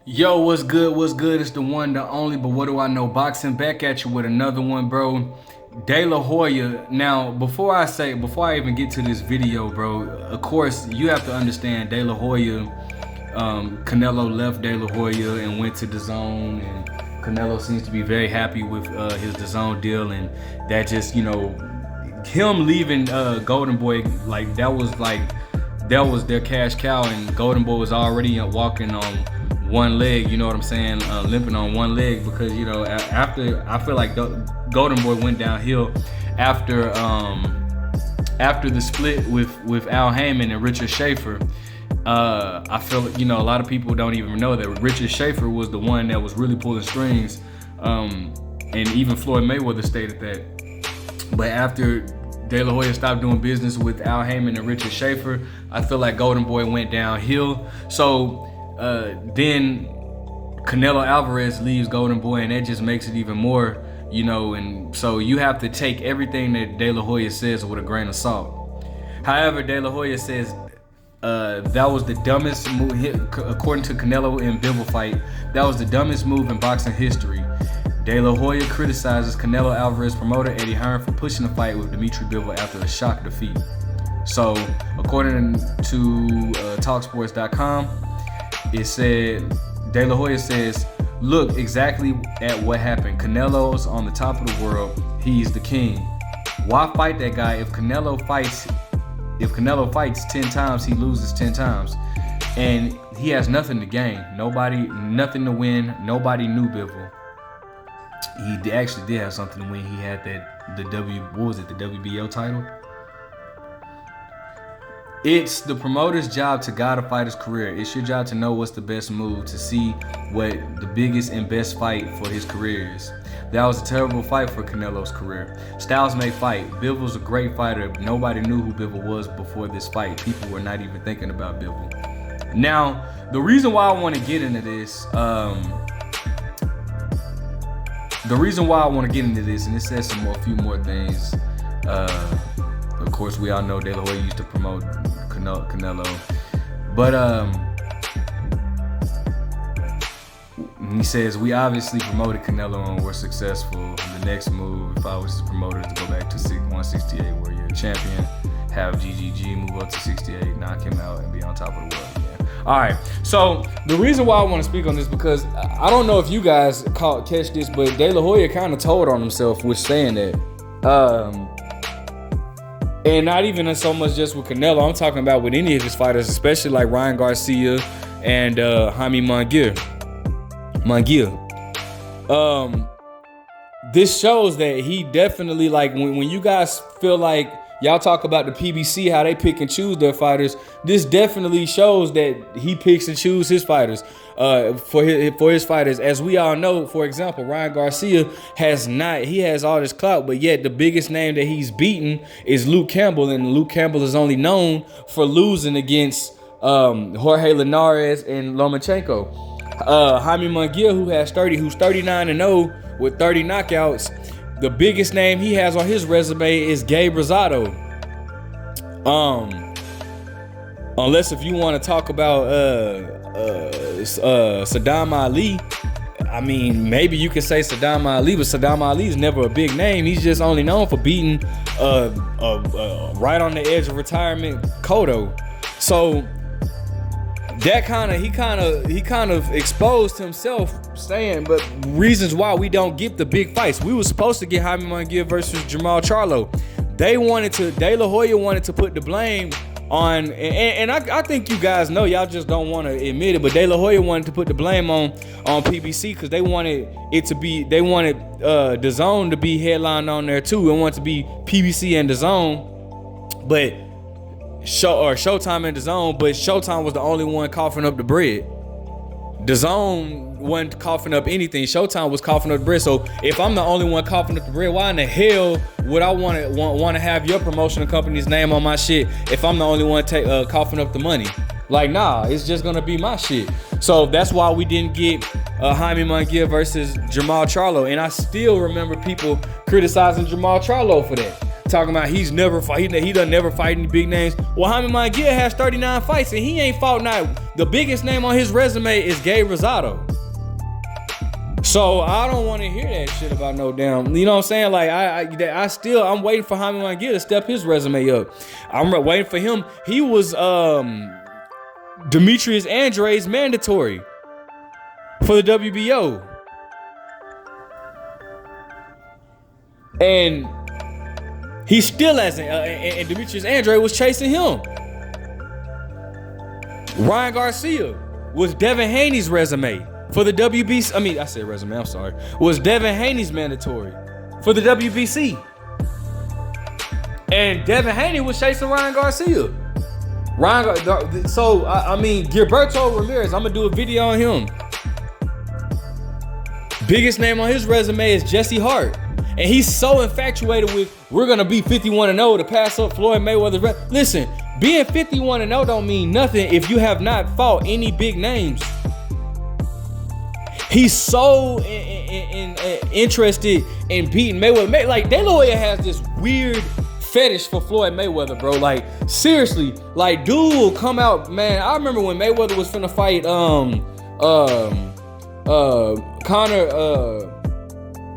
Yo, what's good? What's good? It's the one, the only, but what do I know? Boxing back at you with another one, bro. De La Hoya. Now, before I even get to this video, bro, of course, you have to understand De La Hoya. Canelo left De La Hoya and went to DAZN, and Canelo seems to be very happy with his DAZN deal, and that just, him leaving Golden Boy, that was their cash cow, and Golden Boy was already walking on one leg, you know what I'm saying, limping on one leg, because after I feel like Golden Boy went downhill after the split with Al Heyman and Richard Schaefer. I feel a lot of people don't even know that Richard Schaefer was the one that was really pulling strings, and even Floyd Mayweather stated that. But after De La Hoya stopped doing business with Al Heyman and Richard Schaefer, I feel like Golden Boy went downhill. So then Canelo Alvarez leaves Golden Boy, and that just makes it even more, and so you have to take everything that De La Hoya says with a grain of salt. However, De La Hoya says that was the dumbest move, according to Canelo and Bivol fight, that was the dumbest move in boxing history. De La Hoya criticizes Canelo Alvarez promoter Eddie Hearn for pushing the fight with Dimitri Bivol after a shock defeat. So, according to Talksports.com, it said, De La Hoya says, "Look exactly at what happened. Canelo's on the top of the world. He's the king. Why fight that guy? If Canelo fights 10 times, he loses 10 times. And he has nothing to gain. Nothing to win. Nobody knew Bivol. He actually did have something to win. He had the WBO title. It's the promoter's job to guide a fighter's career. It's your job to know what's the best move, to see what the biggest and best fight for his career is. That was a terrible fight for Canelo's career. Styles may fight. Bivol's a great fighter. Nobody knew who Bivol was before this fight. People were not even thinking about Bivol." Now, the reason why I want to get into this, and it says a few more things. Of course, we all know De La Hoya used to promote Canelo, but he says, "We obviously promoted Canelo and were successful. The next move, if I was his promoter, is to go back to 168, where you're a champion, have GGG move up to 68, knock him out, and be on top of the world again." All right, so the reason why I want to speak on this, because I don't know if you guys catch this, but De La Hoya kind of told on himself with saying that. And not even so much just with Canelo, I'm talking about with any of his fighters, especially like Ryan Garcia and Jaime Munguia. This shows that he definitely, like, when you guys feel like y'all talk about the PBC, how they pick and choose their fighters, this definitely shows that he picks and chooses his fighters for his fighters. As we all know, for example, Ryan Garcia has all this clout, but yet the biggest name that he's beaten is Luke Campbell, and Luke Campbell is only known for losing against Jorge Linares and Lomachenko. Jaime Munguia, who's 39-0 with 30 knockouts, the biggest name he has on his resume is Gabe Rosado. Unless if you want to talk about Saddam Ali, I mean, maybe you could say Saddam Ali, but Saddam Ali is never a big name. He's just only known for beating right on the edge of retirement Cotto. So that he kind of exposed himself, saying, but reasons why we don't get the big fights. We were supposed to get Jaime Munguia versus Jamal Charlo. De La Hoya wanted to put the blame on, and I think you guys know, y'all just don't want to admit it, but De La Hoya wanted to put the blame on PBC, because they wanted DAZN to be headlined on there too. It wanted to be PBC and DAZN, but Showtime and DAZN, but Showtime was the only one coughing up the bread. DAZN wasn't coughing up anything. Showtime was coughing up the bread. So if I'm the only one coughing up the bread, why in the hell would I want to have your promotional company's name on my shit if I'm the only one coughing up the money? Like, nah, it's just gonna be my shit. So that's why we didn't get Jaime Munguia versus Jamal Charlo, and I still remember people criticizing Jamal Charlo for that. talking about he's never fight. He doesn't never fight any big names. Well, Jaime Munguia has 39 fights and he ain't fought not. The biggest name on his resume is Gabe Rosado. So I don't want to hear that shit about no damn. You know what I'm saying? Like I'm waiting for Jaime Munguia to step his resume up. I'm waiting for him. He was Demetrius Andrade's mandatory for the WBO. And he still hasn't, and Demetrius Andrade was chasing him. Ryan Garcia was Devin Haney's resume for the WBC. I mean, I said resume, I'm sorry. Was Devin Haney's mandatory for the WBC. And Devin Haney was chasing Ryan Garcia. So, I mean, Gilberto Ramirez, I'm going to do a video on him. Biggest name on his resume is Jesse Hart. And he's so infatuated with, we're going to be 51-0 to pass up Floyd Mayweather's. Listen, being 51-0 don't mean nothing if you have not fought any big names. He's so interested in beating Mayweather. Like, De La Hoya has this weird fetish for Floyd Mayweather, bro. Like, seriously, like, dude will come out, man. I remember when Mayweather was finna fight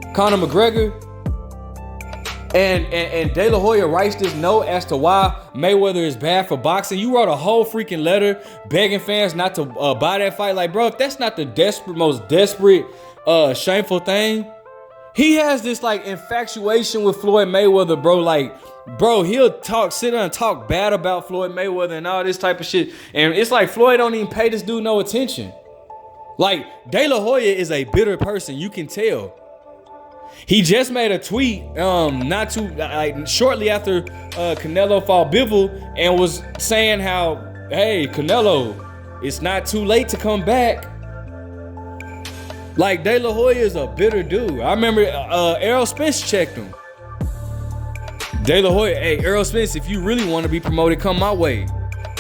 Conor McGregor. And De La Hoya writes this note as to why Mayweather is bad for boxing. You wrote a whole freaking letter begging fans not to buy that fight. Like, bro, if that's not the most desperate, shameful thing. He has this like infatuation with Floyd Mayweather, bro. Like, bro, he'll sit down and talk bad about Floyd Mayweather and all this type of shit. And it's like Floyd don't even pay this dude no attention. Like, De La Hoya is a bitter person, you can tell. He just made a tweet shortly after Canelo fought Bivol and was saying how, hey, Canelo, it's not too late to come back. Like, De La Hoya is a bitter dude. I remember Errol Spence checked him. De La Hoya, hey, Errol Spence, if you really want to be promoted, come my way.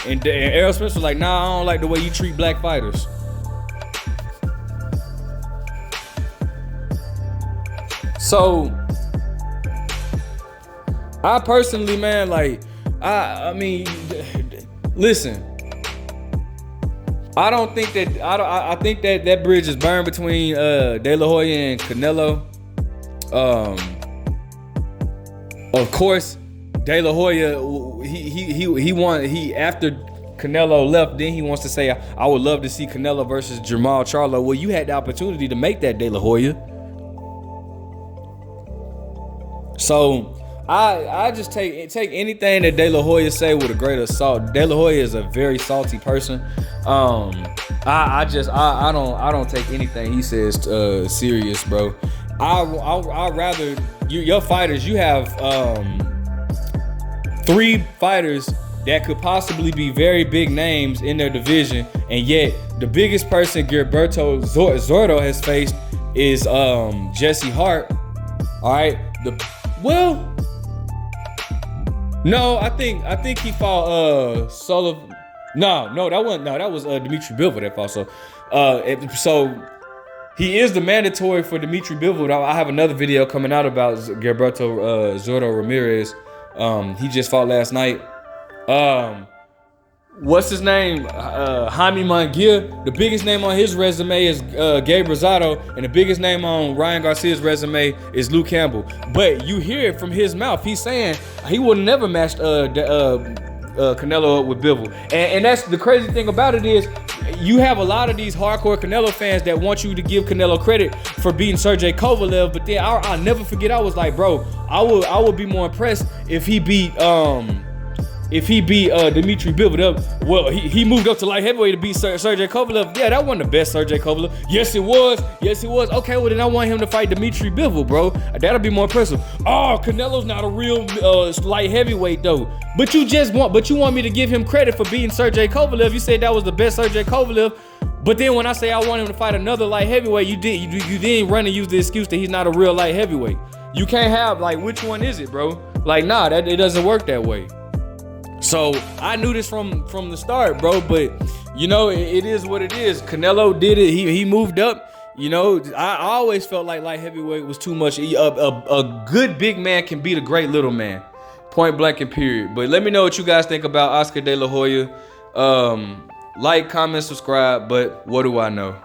And Errol Spence was like, nah, I don't like the way you treat black fighters. So, I personally, man, like, I mean, listen, I don't think that, I think that that bridge is burned between De La Hoya and Canelo. Of course, De La Hoya, he after Canelo left, then he wants to say, I would love to see Canelo versus Jermall Charlo. Well, you had the opportunity to make that, De La Hoya. So I just take anything that De La Hoya say with a grain of salt. De La Hoya is a very salty person. I don't take anything he says serious, bro. I rather your fighters. You have 3 fighters that could possibly be very big names in their division, and yet the biggest person Gilberto Zordo has faced is Jesse Hart. All right. No, I think he fought Sullivan. No, that was Dimitri Bivol that fought. So he is the mandatory for Dimitri Bivol. I have another video coming out about Gilberto Zordo Ramirez. He just fought last night. What's his name? Jaime Munguia. The biggest name on his resume is Gabe Rosado, and the biggest name on Ryan Garcia's resume is Luke Campbell. But you hear it from his mouth. He's saying he would never match Canelo up with Bivol. And that's the crazy thing about it is you have a lot of these hardcore Canelo fans that want you to give Canelo credit for beating Sergey Kovalev. But then I'll never forget, I was like, bro, I would be more impressed if he beat Dimitri Bivol. Well, he moved up to light heavyweight to beat Sergey Kovalev. Yeah, that wasn't the best Sergey Kovalev. Yes, it was. Okay, well then I want him to fight Dimitri Bivol, bro. That'll be more impressive. Oh, Canelo's not a real light heavyweight though. But you want me to give him credit for beating Sergey Kovalev. You said that was the best Sergey Kovalev. But then when I say I want him to fight another light heavyweight, you didn't run and use the excuse that he's not a real light heavyweight. You can't have, like, which one is it, bro? Like, nah, it doesn't work that way. So I knew this from the start, bro. But you know, it is what it is. Canelo did it. He moved up. You know, I always felt like light heavyweight was too much. A good big man can beat a great little man. Point blank and period. But let me know what you guys think about Oscar De La Hoya. Like, comment, subscribe. But what do I know?